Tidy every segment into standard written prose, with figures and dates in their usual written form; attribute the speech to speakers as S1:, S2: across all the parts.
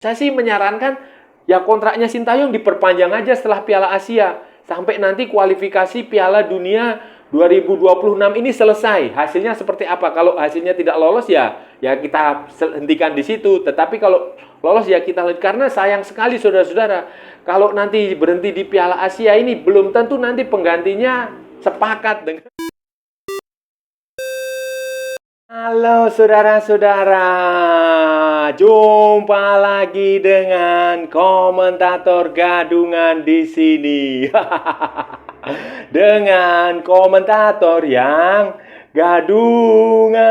S1: Saya sih menyarankan ya kontraknya Sintayong diperpanjang aja setelah Piala Asia. Sampai nanti kualifikasi Piala Dunia 2026 ini selesai. Hasilnya seperti apa? Kalau hasilnya tidak lolos ya kita hentikan di situ. Tetapi kalau lolos ya kita, karena sayang sekali saudara-saudara. Kalau nanti berhenti di Piala Asia ini belum tentu nanti penggantinya sepakat dengan. Halo saudara-saudara, jumpa lagi dengan komentator gadungan di sini. Dengan komentator yang gadungan.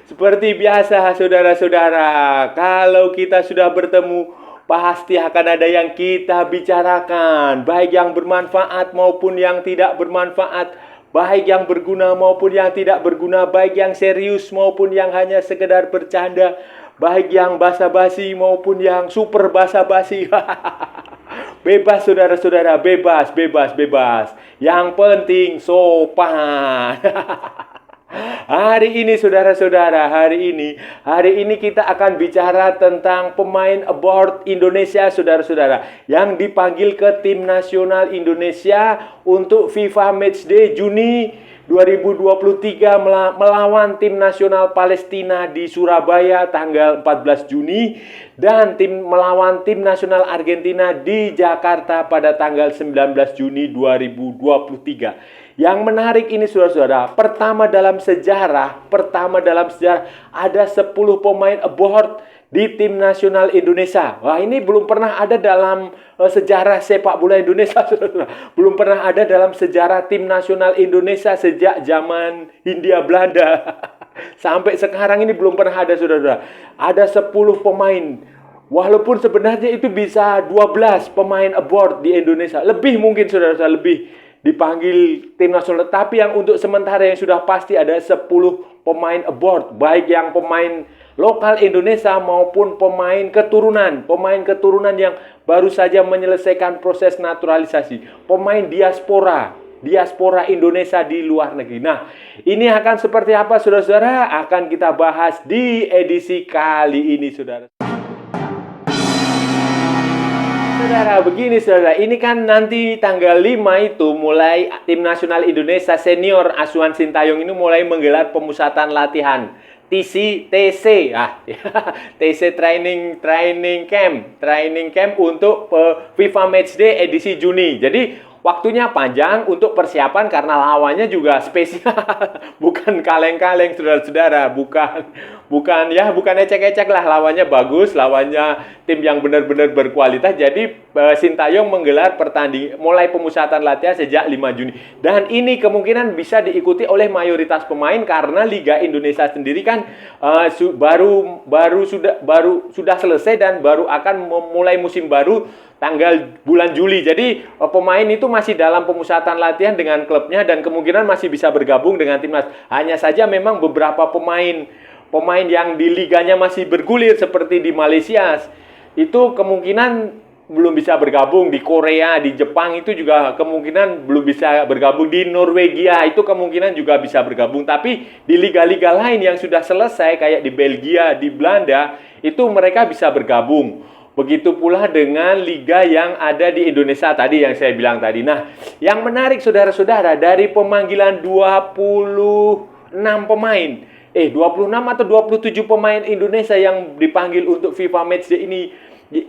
S1: Seperti biasa saudara-saudara, kalau kita sudah bertemu pasti akan ada yang kita bicarakan, baik yang bermanfaat maupun yang tidak bermanfaat, baik yang berguna maupun yang tidak berguna, baik yang serius maupun yang hanya sekedar bercanda, baik yang basa-basi maupun yang super basa-basi. Bebas saudara-saudara, bebas. Yang penting sopan. Hari ini saudara-saudara, hari ini kita akan bicara tentang pemain abroad Indonesia saudara-saudara yang dipanggil ke tim nasional Indonesia untuk FIFA Matchday Juni 2023 melawan tim nasional Palestina di Surabaya tanggal 14 Juni dan melawan tim nasional Argentina di Jakarta pada tanggal 19 Juni 2023. Yang menarik ini saudara-saudara, pertama dalam sejarah ada 10 pemain abroad di tim nasional Indonesia. Wah, ini belum pernah ada dalam sejarah sepak bola Indonesia, saudara. Belum pernah ada dalam sejarah tim nasional Indonesia sejak zaman Hindia Belanda. Sampai sekarang ini belum pernah ada, saudara. Ada 10 pemain. Walaupun sebenarnya itu bisa 12 pemain abroad di Indonesia. Lebih mungkin, saudara-saudara, lebih dipanggil tim nasional. Tapi yang untuk sementara yang sudah pasti ada 10 pemain abroad, baik yang pemain lokal Indonesia maupun pemain keturunan yang baru saja menyelesaikan proses naturalisasi, pemain diaspora Indonesia di luar negeri. Nah, ini akan seperti apa saudara-saudara? Akan kita bahas di edisi kali ini, saudara. Saudara, begini saudara, ini kan nanti tanggal 5 itu mulai tim nasional Indonesia senior asuhan Sintayong ini mulai menggelar pemusatan latihan TC training camp untuk FIFA Matchday edisi Juni. Jadi waktunya panjang untuk persiapan karena lawannya juga spesial. Bukan kaleng-kaleng saudara-saudara, bukan ecek-ecek lah, lawannya bagus, lawannya tim yang benar-benar berkualitas. Jadi Sintayong menggelar mulai pemusatan latihan sejak 5 Juni. Dan ini kemungkinan bisa diikuti oleh mayoritas pemain karena Liga Indonesia sendiri kan sudah selesai dan baru akan memulai musim baru bulan Juli. Jadi pemain itu masih dalam pemusatan latihan dengan klubnya dan kemungkinan masih bisa bergabung dengan timnas. Hanya saja memang beberapa pemain yang di liganya masih bergulir seperti di Malaysia itu kemungkinan belum bisa bergabung. Di Korea, di Jepang itu juga kemungkinan belum bisa bergabung. Di Norwegia itu kemungkinan juga bisa bergabung. Tapi di liga-liga lain yang sudah selesai kayak di Belgia, di Belanda itu mereka bisa bergabung. Begitu pula dengan liga yang ada di Indonesia tadi yang saya bilang tadi. Nah, yang menarik saudara-saudara, dari pemanggilan 26 pemain, 26 atau 27 pemain Indonesia yang dipanggil untuk FIFA Matchday ini,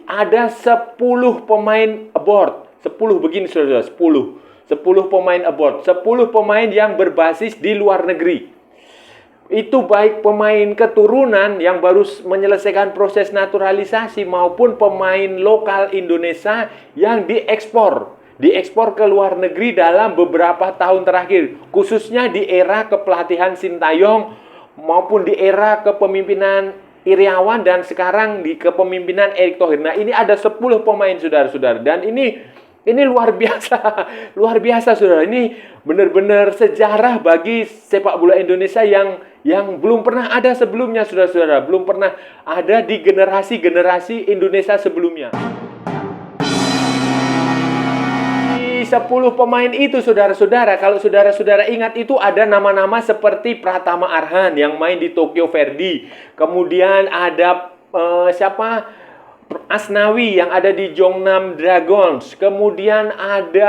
S1: ada 10 pemain abroad. 10 begini saudara, 10 pemain abroad, 10 pemain yang berbasis di luar negeri. Itu baik pemain keturunan yang baru menyelesaikan proses naturalisasi maupun pemain lokal Indonesia yang diekspor ke luar negeri dalam beberapa tahun terakhir, khususnya di era kepelatihan Sintayong maupun di era kepemimpinan Iriawan dan sekarang di kepemimpinan Erick Thohir. Nah, ini ada 10 pemain saudara-saudara dan ini luar biasa saudara. Ini benar-benar sejarah bagi sepak bola Indonesia yang belum pernah ada sebelumnya saudara-saudara. Belum pernah ada di generasi Indonesia sebelumnya. 10 pemain itu saudara-saudara, kalau saudara-saudara ingat itu ada nama-nama seperti Pratama Arhan yang main di Tokyo Verdy. Kemudian ada siapa? Asnawi yang ada di Jeonnam Dragons. Kemudian ada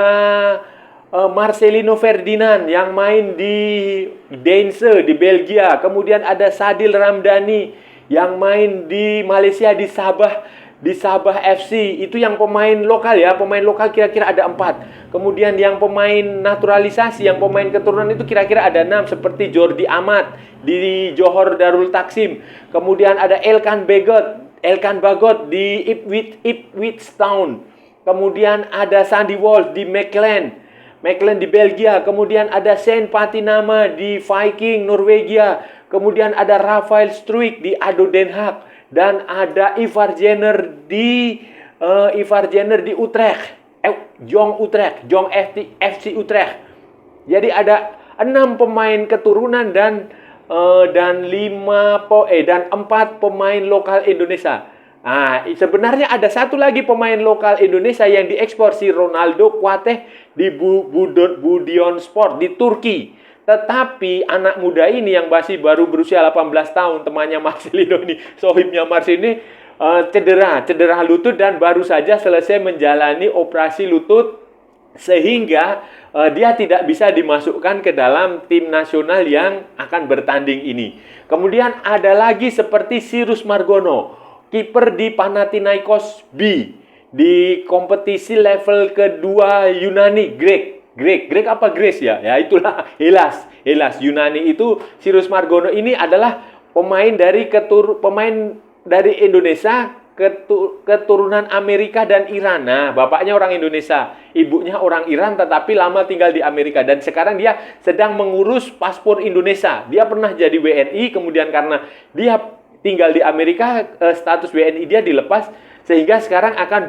S1: Marcelino Ferdinand yang main di Deinze di Belgia. Kemudian ada Sadil Ramdhani yang main di Malaysia di Sabah FC. Itu yang pemain lokal ya. Pemain lokal kira-kira ada 4. Kemudian yang pemain naturalisasi, yang pemain keturunan itu kira-kira ada 6. Seperti Jordi Amat di Johor Darul Taksim. Kemudian ada Elkan Bagot di Ipswich Town. Kemudian ada Sandy Walsh di Mechelen di Belgia. Kemudian ada Saint Patinama di Viking, Norwegia. Kemudian ada Rafael Struijk di ADO Den Haag. Dan ada Ivar Jenner di Utrecht. Jong FC Utrecht. Jadi ada 6 pemain keturunan dan 4 pemain lokal Indonesia. Nah, sebenarnya ada satu lagi pemain lokal Indonesia yang diekspor, si Ronaldo Kuateh di Budion Sport di Turki. Tetapi anak muda ini yang masih baru berusia 18 tahun, temannya Marcelino ini, sohibnya Marcelino, cedera lutut dan baru saja selesai menjalani operasi lutut sehingga dia tidak bisa dimasukkan ke dalam tim nasional yang akan bertanding ini. Kemudian ada lagi seperti Sirus Margono, kiper di Panathinaikos B di kompetisi level kedua Yunani, Grek apa Grace ya? Ya itulah, Hellas Yunani itu. Sirus Margono ini adalah pemain dari Indonesia keturunan Amerika dan Iran. Nah, bapaknya orang Indonesia, ibunya orang Iran tetapi lama tinggal di Amerika dan sekarang dia sedang mengurus paspor Indonesia. Dia pernah jadi WNI, kemudian karena dia tinggal di Amerika, status WNI dia dilepas sehingga sekarang akan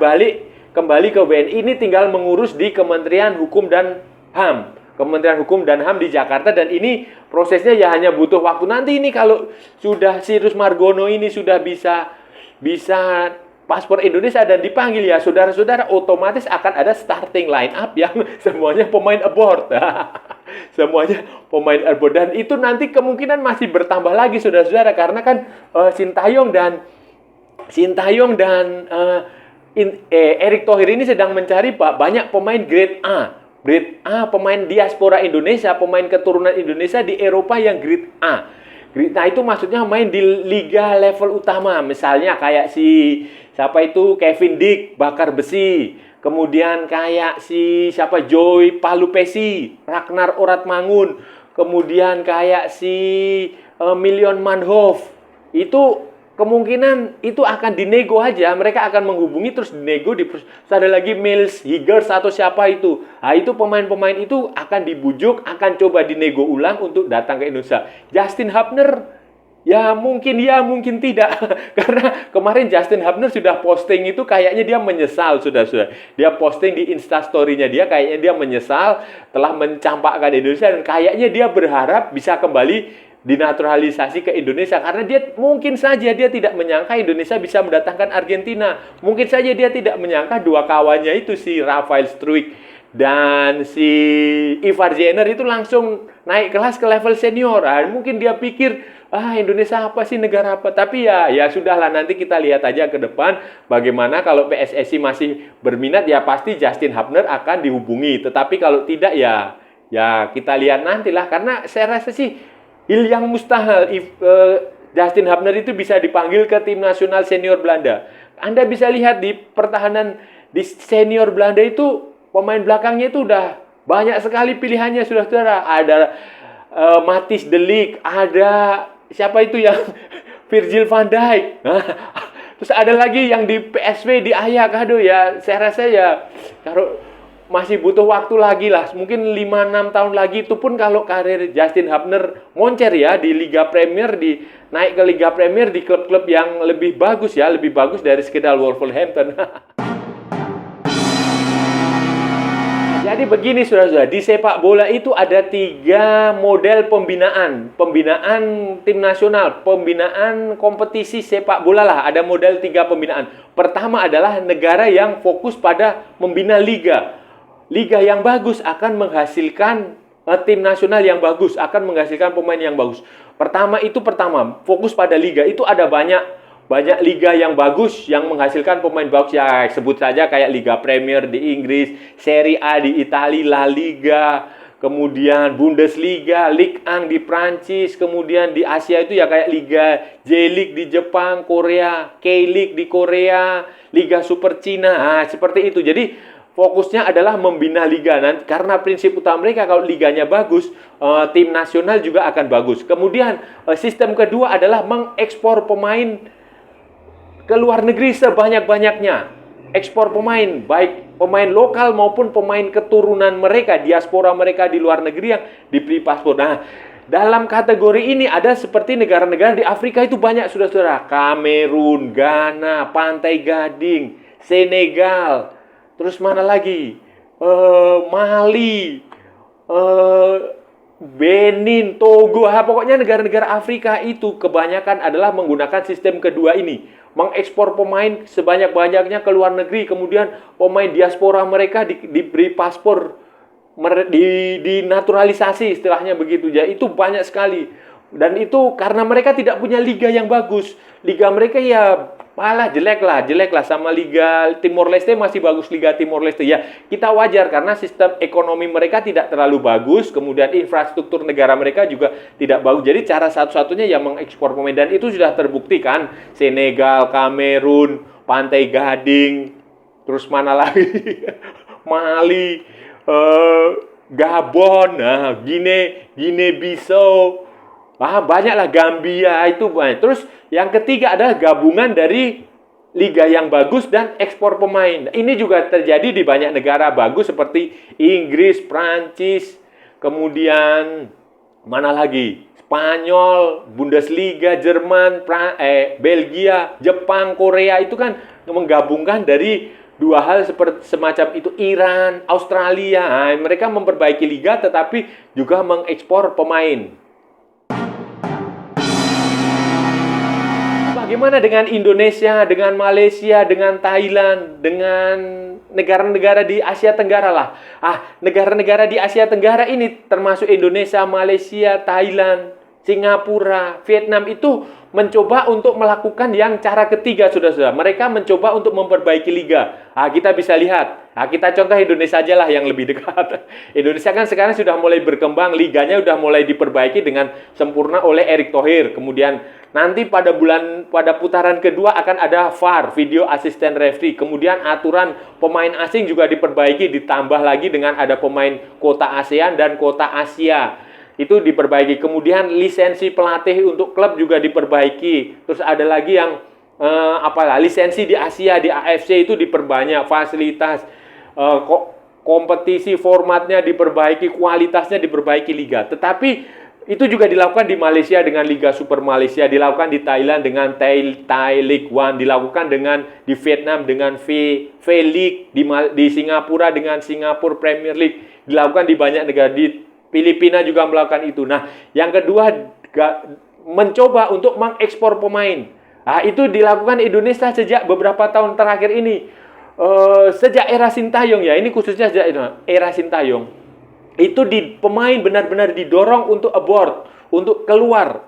S1: kembali ke WNI. Ini tinggal mengurus di Kementerian Hukum dan HAM. Kementerian Hukum dan HAM di Jakarta, dan ini prosesnya ya hanya butuh waktu. Nanti ini kalau sudah Sirus Margono ini sudah bisa paspor Indonesia dan dipanggil ya saudara-saudara, otomatis akan ada starting line up yang semuanya pemain abroad. Semuanya pemain abroad, dan itu nanti kemungkinan masih bertambah lagi saudara-saudara, karena kan Sintayong dan Erick Thohir ini sedang mencari banyak pemain grade A, pemain diaspora Indonesia, pemain keturunan Indonesia di Eropa yang grade A. Nah, itu maksudnya main di liga level utama, misalnya kayak siapa itu, Kevin Dick, bakar besi. Kemudian kayak Joy Palupesi, Ragnar Oratmangun. Kemudian kayak Million Manhoef. Itu kemungkinan itu akan dinego aja, mereka akan menghubungi terus dinego. Terus ada lagi Miles Higgers atau siapa itu. Nah, itu pemain-pemain itu akan dibujuk, akan coba dinego ulang untuk datang ke Indonesia. Justin Hubner ya mungkin tidak. Karena kemarin Justin Hubner sudah posting itu kayaknya dia menyesal sudah. Dia posting di Instastory-nya dia, kayaknya dia menyesal telah mencampakkan Indonesia, dan kayaknya dia berharap bisa kembali dinaturalisasi ke Indonesia, karena dia mungkin saja dia tidak menyangka Indonesia bisa mendatangkan Argentina. Mungkin saja dia tidak menyangka dua kawannya itu, si Rafael Struijk dan si Ivar Jenner itu langsung naik kelas ke level senior. Mungkin dia pikir, Indonesia apa sih, negara apa? Tapi ya sudahlah, nanti kita lihat aja ke depan bagaimana. Kalau PSSI masih berminat ya pasti Justin Hubner akan dihubungi. Tetapi kalau tidak ya kita lihat nantilah, karena saya rasa sih yang mustahil Justin Hubner itu bisa dipanggil ke tim nasional senior Belanda. Anda bisa lihat di pertahanan di senior Belanda itu pemain belakangnya itu udah banyak sekali pilihannya, saudara-saudara. Ada Matthijs de Ligt, ada siapa itu yang Virgil van Dijk. Terus ada lagi yang di PSV di Ajax. Aduh ya, saya rasa ya kalau masih butuh waktu lagi lah, mungkin 5-6 tahun lagi. Itu pun kalau karir Justin Hubner moncer ya di Liga Premier, naik ke Liga Premier di klub-klub yang lebih bagus ya, lebih bagus dari sekedar Wolverhampton. Jadi begini saudara-saudara, di sepak bola itu ada 3 model pembinaan tim nasional, pembinaan kompetisi sepak bola lah. Ada model 3 pembinaan. Pertama adalah negara yang fokus pada membina liga yang bagus akan menghasilkan tim nasional yang bagus, akan menghasilkan pemain yang bagus. Pertama, fokus pada liga. Itu ada banyak banyak liga yang bagus yang menghasilkan pemain bagus ya, sebut saja kayak Liga Premier di Inggris, Serie A di Italia, La Liga, kemudian Bundesliga, Ligue 1 di Prancis, kemudian di Asia itu ya kayak Liga J-League di Jepang, Korea, K-League di Korea, Liga Super Cina, nah, seperti itu. Jadi fokusnya adalah membina liga. Nanti karena prinsip utama mereka kalau liganya bagus, tim nasional juga akan bagus. Kemudian sistem kedua adalah mengekspor pemain ke luar negeri sebanyak-banyaknya. Ekspor pemain, baik pemain lokal maupun pemain keturunan mereka, diaspora mereka di luar negeri yang diberi paspor. Nah, dalam kategori ini ada seperti negara-negara di Afrika itu banyak, saudara-saudara. Kamerun, Ghana, Pantai Gading, Senegal, terus mana lagi? Mali, Benin, Togo, pokoknya negara-negara Afrika itu kebanyakan adalah menggunakan sistem kedua ini. Mengekspor pemain sebanyak-banyaknya ke luar negeri, kemudian pemain diaspora mereka diberi paspor, dinaturalisasi istilahnya begitu ya. Itu banyak sekali. Dan itu karena mereka tidak punya liga yang bagus. Liga mereka ya malah jelek lah sama Liga Timor Leste masih bagus Liga Timor Leste. Ya, kita wajar karena sistem ekonomi mereka tidak terlalu bagus, kemudian infrastruktur negara mereka juga tidak bagus. Jadi cara satu-satunya ya mengekspor pemain dan itu sudah terbukti kan. Senegal, Kamerun, Pantai Gading, terus mana lagi? Mali, Gabon, nah, Guinea-Bissau. Banyaklah Gambia itu banyak. Terus yang ketiga adalah gabungan dari liga yang bagus dan ekspor pemain. Ini juga terjadi di banyak negara bagus seperti Inggris, Prancis, kemudian mana lagi? Spanyol, Bundesliga, Jerman, Belgia, Jepang, Korea itu kan menggabungkan dari dua hal seperti semacam itu. Iran, Australia, mereka memperbaiki liga tetapi juga mengekspor pemain. Bagaimana dengan Indonesia, dengan Malaysia, dengan Thailand, dengan negara-negara di Asia Tenggara lah. Negara-negara di Asia Tenggara ini termasuk Indonesia, Malaysia, Thailand, Singapura, Vietnam itu mencoba untuk melakukan yang cara ketiga, saudara-saudara. Mereka mencoba untuk memperbaiki liga. Kita bisa lihat. Kita contoh Indonesia aja lah yang lebih dekat. Indonesia kan sekarang sudah mulai berkembang, liganya sudah mulai diperbaiki dengan sempurna oleh Erick Thohir. Kemudian nanti pada putaran kedua akan ada VAR, Video Assistant Referee. Kemudian aturan pemain asing juga diperbaiki, ditambah lagi dengan ada pemain kota ASEAN dan kota Asia. Itu diperbaiki. Kemudian lisensi pelatih untuk klub juga diperbaiki. Terus ada lagi yang lisensi di Asia, di AFC itu diperbanyak, fasilitas, kompetisi formatnya diperbaiki, kualitasnya diperbaiki liga. Tetapi itu juga dilakukan di Malaysia dengan Liga Super Malaysia, dilakukan di Thailand dengan Thai League One, dilakukan di Vietnam dengan V-League, di Singapura dengan Singapore Premier League, dilakukan di banyak negara, di Filipina juga melakukan itu. Nah, yang kedua mencoba untuk mengekspor pemain. Itu dilakukan Indonesia sejak beberapa tahun terakhir ini. Sejak era Sintayong ya, ini khususnya sejak era Sintayong. Itu pemain benar-benar didorong untuk abroad, untuk keluar.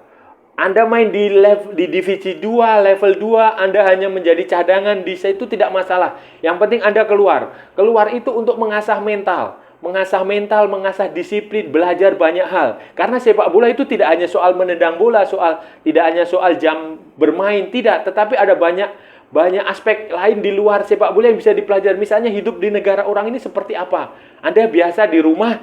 S1: Anda main di divisi 2, level 2, Anda hanya menjadi cadangan di situ tidak masalah. Yang penting Anda keluar. Keluar itu untuk mengasah mental, mengasah disiplin, belajar banyak hal. Karena sepak bola itu tidak hanya soal menendang bola, tidak hanya soal jam bermain, tidak, tetapi ada banyak aspek lain di luar sepak bola yang bisa dipelajari. Misalnya hidup di negara orang ini seperti apa. Anda biasa di rumah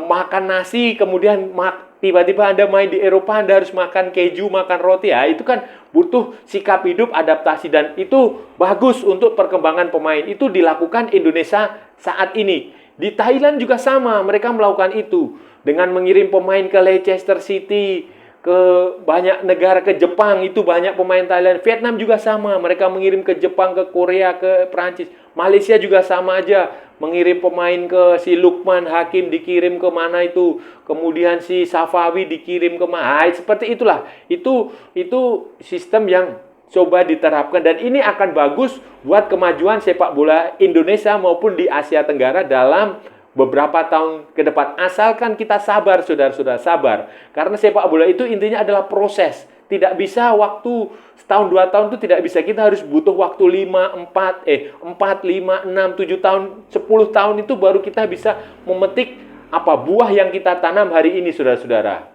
S1: makan nasi, kemudian tiba-tiba Anda main di Eropa, Anda harus makan keju, makan roti. Itu kan butuh sikap hidup, adaptasi, dan itu bagus untuk perkembangan pemain. Itu dilakukan Indonesia saat ini. Di Thailand juga sama, mereka melakukan itu dengan mengirim pemain ke Leicester City, ke banyak negara, ke Jepang itu banyak pemain Thailand. Vietnam juga sama, mereka mengirim ke Jepang, ke Korea, ke Prancis. Malaysia juga sama aja, mengirim pemain ke si Lukman Hakim dikirim ke mana itu, kemudian si Safawi dikirim ke mana. Seperti itulah. Itu sistem yang coba diterapkan dan ini akan bagus buat kemajuan sepak bola Indonesia maupun di Asia Tenggara dalam beberapa tahun ke depan. Asalkan kita sabar, saudara-saudara, sabar. Karena sepak bola itu intinya adalah proses. Tidak bisa waktu setahun 2 tahun itu tidak bisa. Kita harus butuh waktu 4, 5, 6, 7 tahun, 10 tahun itu baru kita bisa memetik buah yang kita tanam hari ini, saudara-saudara.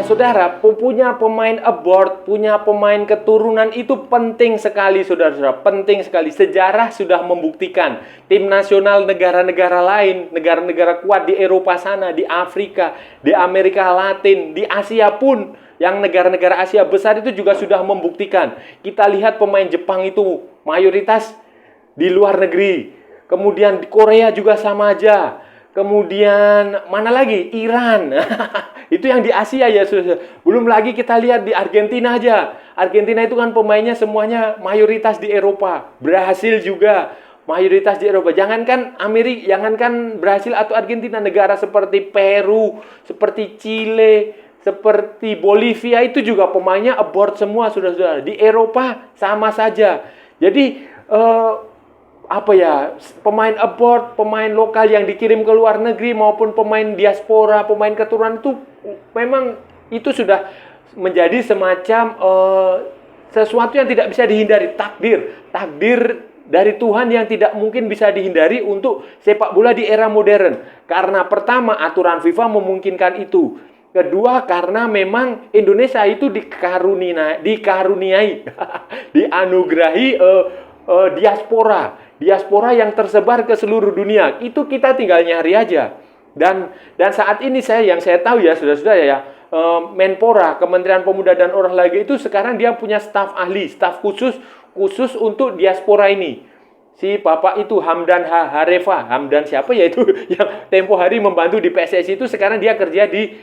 S1: Saudara, punya pemain abroad, punya pemain keturunan itu penting sekali, saudara-saudara. Penting sekali. Sejarah sudah membuktikan. Tim nasional negara-negara lain, negara-negara kuat di Eropa sana, di Afrika, di Amerika Latin, di Asia pun, yang negara-negara Asia besar itu juga sudah membuktikan. Kita lihat pemain Jepang itu mayoritas di luar negeri. Kemudian di Korea juga sama aja. Kemudian mana lagi? Iran. Itu yang di Asia ya. Belum lagi kita lihat di Argentina aja. Argentina itu kan pemainnya semuanya mayoritas di Eropa. Brasil juga mayoritas di Eropa. Jangankan Amerika, jangankan Brasil atau Argentina, negara seperti Peru, seperti Chile, seperti Bolivia itu juga pemainnya abroad semua, saudara-saudara. Di Eropa sama saja. Jadi pemain abroad, pemain lokal yang dikirim ke luar negeri maupun pemain diaspora, pemain keturunan itu memang itu sudah menjadi semacam sesuatu yang tidak bisa dihindari, takdir dari Tuhan yang tidak mungkin bisa dihindari untuk sepak bola di era modern. Karena pertama, aturan FIFA memungkinkan itu. Kedua, karena memang Indonesia itu dikaruniai dianugerahi diaspora yang tersebar ke seluruh dunia. Itu kita tinggal nyari aja. Dan saat ini yang saya tahu ya, saudara-saudara ya, Menpora, Kementerian Pemuda dan Olahraga itu sekarang dia punya staf ahli, staf khusus untuk diaspora ini. Si Bapak itu Hamdan Hamdan siapa ya itu yang tempo hari membantu di PSSI itu, sekarang dia kerja di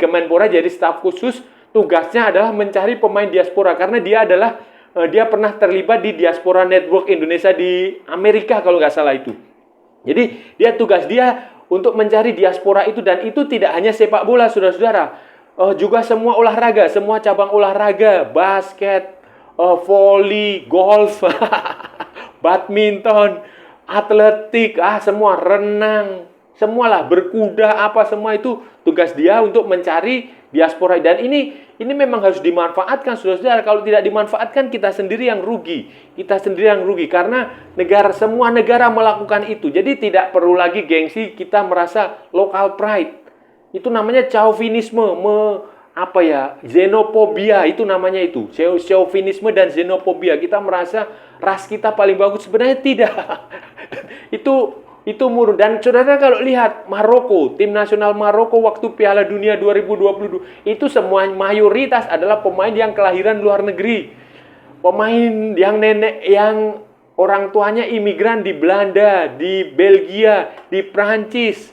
S1: Kemenpora jadi staf khusus. Tugasnya adalah mencari pemain diaspora karena dia pernah terlibat di Diaspora Network Indonesia di Amerika kalau nggak salah itu. Jadi tugas dia untuk mencari diaspora itu, dan itu tidak hanya sepak bola, saudara-saudara. Juga semua olahraga, semua cabang olahraga, basket, volley, golf, badminton, atletik, semua renang, semualah berkuda, semua itu tugas dia untuk mencari diaspora. Dan ini memang harus dimanfaatkan, saudara-saudara. Kalau tidak dimanfaatkan, kita sendiri yang rugi. Karena semua negara melakukan itu. Jadi tidak perlu lagi gengsi, kita merasa local pride. Itu namanya chauvinisme, xenofobia itu namanya itu. Chauvinisme dan xenofobia. Kita merasa ras kita paling bagus, sebenarnya tidak. Itu murni. Dan saudara kalau lihat Maroko, tim nasional Maroko waktu Piala Dunia 2022 itu semua mayoritas adalah pemain yang kelahiran luar negeri. Pemain yang orang tuanya imigran di Belanda, di Belgia, di Prancis,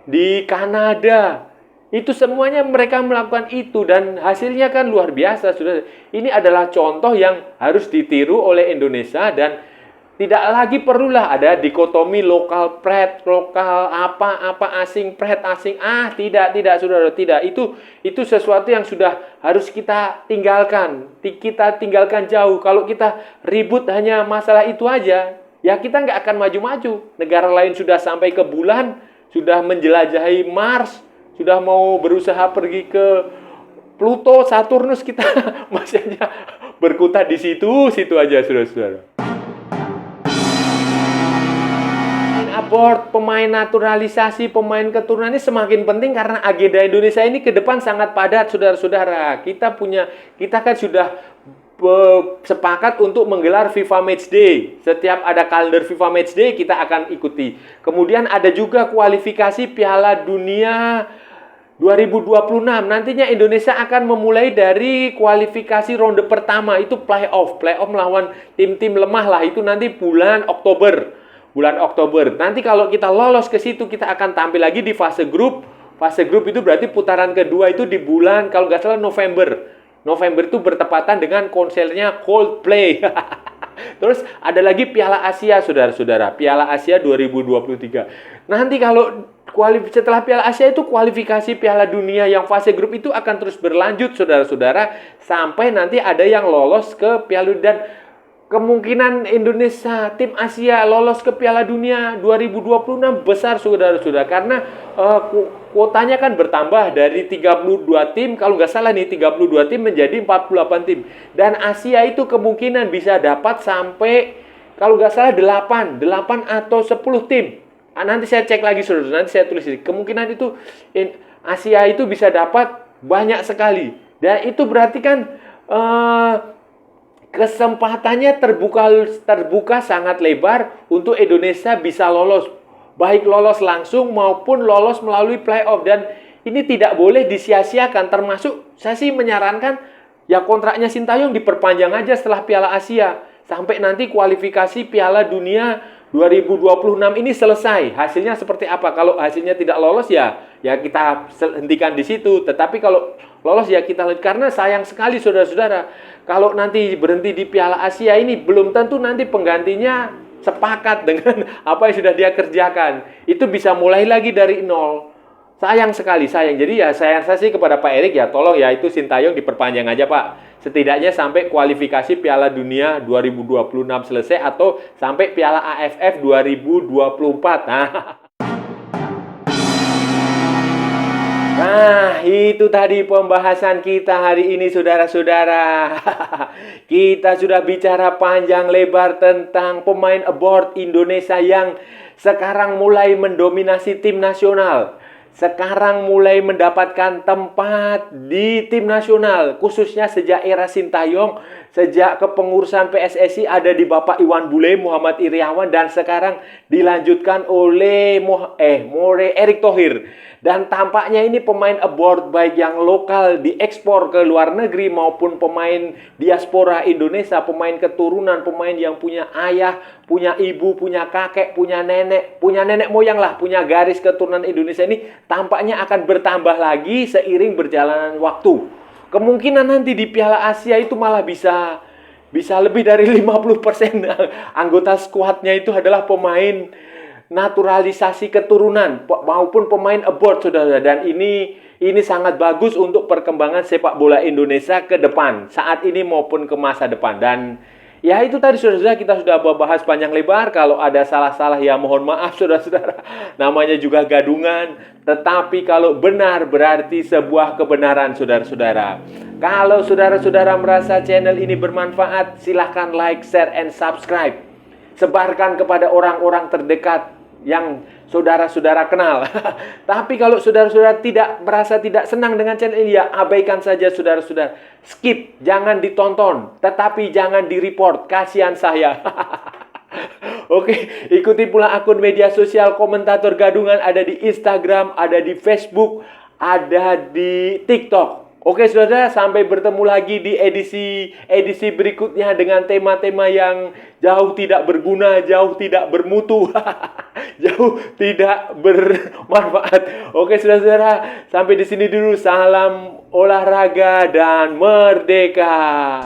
S1: di Kanada. Itu semuanya mereka melakukan itu dan hasilnya kan luar biasa, saudara. Ini adalah contoh yang harus ditiru oleh Indonesia dan tidak lagi perlulah ada dikotomi lokal pride, lokal asing pride, asing. Tidak, saudara, tidak. Itu sesuatu yang sudah harus kita tinggalkan. Kita tinggalkan jauh. Kalau kita ribut hanya masalah itu aja, ya kita nggak akan maju-maju. Negara lain sudah sampai ke bulan, sudah menjelajahi Mars, sudah mau berusaha pergi ke Pluto, Saturnus, kita masih aja berkutat di situ aja, saudara-saudara. Pemain naturalisasi, pemain keturunan ini semakin penting karena agenda Indonesia ini ke depan sangat padat, saudara-saudara. Kita kan sudah sepakat untuk menggelar FIFA Matchday. Setiap ada kalender FIFA Matchday kita akan ikuti. Kemudian ada juga kualifikasi Piala Dunia 2026. Nantinya Indonesia akan memulai dari kualifikasi ronde pertama, itu playoff melawan tim-tim lemah lah, itu nanti bulan Oktober. Nanti kalau kita lolos ke situ, kita akan tampil lagi di fase grup. Fase grup itu berarti putaran kedua itu di bulan, kalau nggak salah November itu bertepatan dengan konsernya Coldplay. Terus ada lagi Piala Asia, saudara-saudara. Piala Asia 2023. Nanti kalau setelah Piala Asia itu kualifikasi Piala Dunia yang fase grup itu akan terus berlanjut, saudara-saudara, sampai nanti ada yang lolos ke Piala Dunia. Dan kemungkinan Indonesia, tim Asia lolos ke Piala Dunia 2026 besar saudara-saudara. Karena kuotanya kan bertambah dari 32 tim, kalau nggak salah nih 32 tim menjadi 48 tim. Dan Asia itu kemungkinan bisa dapat sampai, kalau nggak salah 8 atau 10 tim. Nanti saya cek lagi saudara, nanti saya tulis ini. Kemungkinan itu Asia itu bisa dapat banyak sekali. Dan itu berarti kan kesempatannya terbuka sangat lebar untuk Indonesia bisa lolos, baik lolos langsung maupun lolos melalui playoff. Dan ini tidak boleh disia-siakan. Termasuk saya sih menyarankan ya kontraknya Sintayong diperpanjang aja setelah Piala Asia sampai nanti kualifikasi Piala Dunia 2026 ini selesai. Hasilnya seperti apa? Kalau hasilnya tidak lolos ya kita hentikan di situ. Tetapi kalau lolos ya kita, karena sayang sekali saudara-saudara, kalau nanti berhenti di Piala Asia ini belum tentu nanti penggantinya sepakat dengan apa yang sudah dia kerjakan. Itu bisa mulai lagi dari nol. Sayang sekali, sayang. Jadi ya saya sih kepada Pak Erik ya tolong ya itu Sintayong diperpanjang aja Pak. Setidaknya sampai kualifikasi Piala Dunia 2026 selesai atau sampai Piala AFF 2024. Nah, itu tadi pembahasan kita hari ini saudara-saudara. Kita sudah bicara panjang lebar tentang pemain abroad Indonesia yang sekarang mulai mendominasi tim nasional. Sekarang mulai mendapatkan tempat di tim nasional, khususnya sejak era Sintayong, sejak kepengurusan PSSI ada di Bapak Iwan Bule, Muhammad Iriawan, dan sekarang dilanjutkan oleh Erick Thohir. Dan tampaknya ini pemain abroad baik yang lokal diekspor ke luar negeri maupun pemain diaspora Indonesia, pemain keturunan, pemain yang punya ayah, punya ibu, punya kakek, punya nenek moyang lah, punya garis keturunan Indonesia ini tampaknya akan bertambah lagi seiring berjalanan waktu. Kemungkinan nanti di Piala Asia itu malah bisa lebih dari 50% anggota skuadnya itu adalah pemain naturalisasi keturunan maupun pemain abroad saudara. Dan ini sangat bagus untuk perkembangan sepak bola Indonesia ke depan saat ini maupun ke masa depan. Dan ya itu tadi saudara-saudara, kita sudah bahas panjang lebar. Kalau ada salah-salah ya mohon maaf saudara-saudara. Namanya juga gadungan. Tetapi kalau benar berarti sebuah kebenaran saudara-saudara. Kalau saudara-saudara merasa channel ini bermanfaat, silahkan like, share, and subscribe. Sebarkan kepada orang-orang terdekat yang saudara-saudara kenal. Tapi kalau saudara-saudara merasa tidak senang dengan channel ini, ya abaikan saja saudara-saudara. Skip, jangan ditonton, tetapi jangan di-report, kasihan saya. Oke, ikuti pula akun media sosial Komentator Gadungan, ada di Instagram, ada di Facebook, ada di TikTok. Oke saudara, sampai bertemu lagi di edisi berikutnya dengan tema-tema yang jauh tidak berguna, jauh tidak bermutu, jauh tidak bermanfaat. Oke saudara-saudara, sampai di sini dulu. Salam olahraga dan merdeka.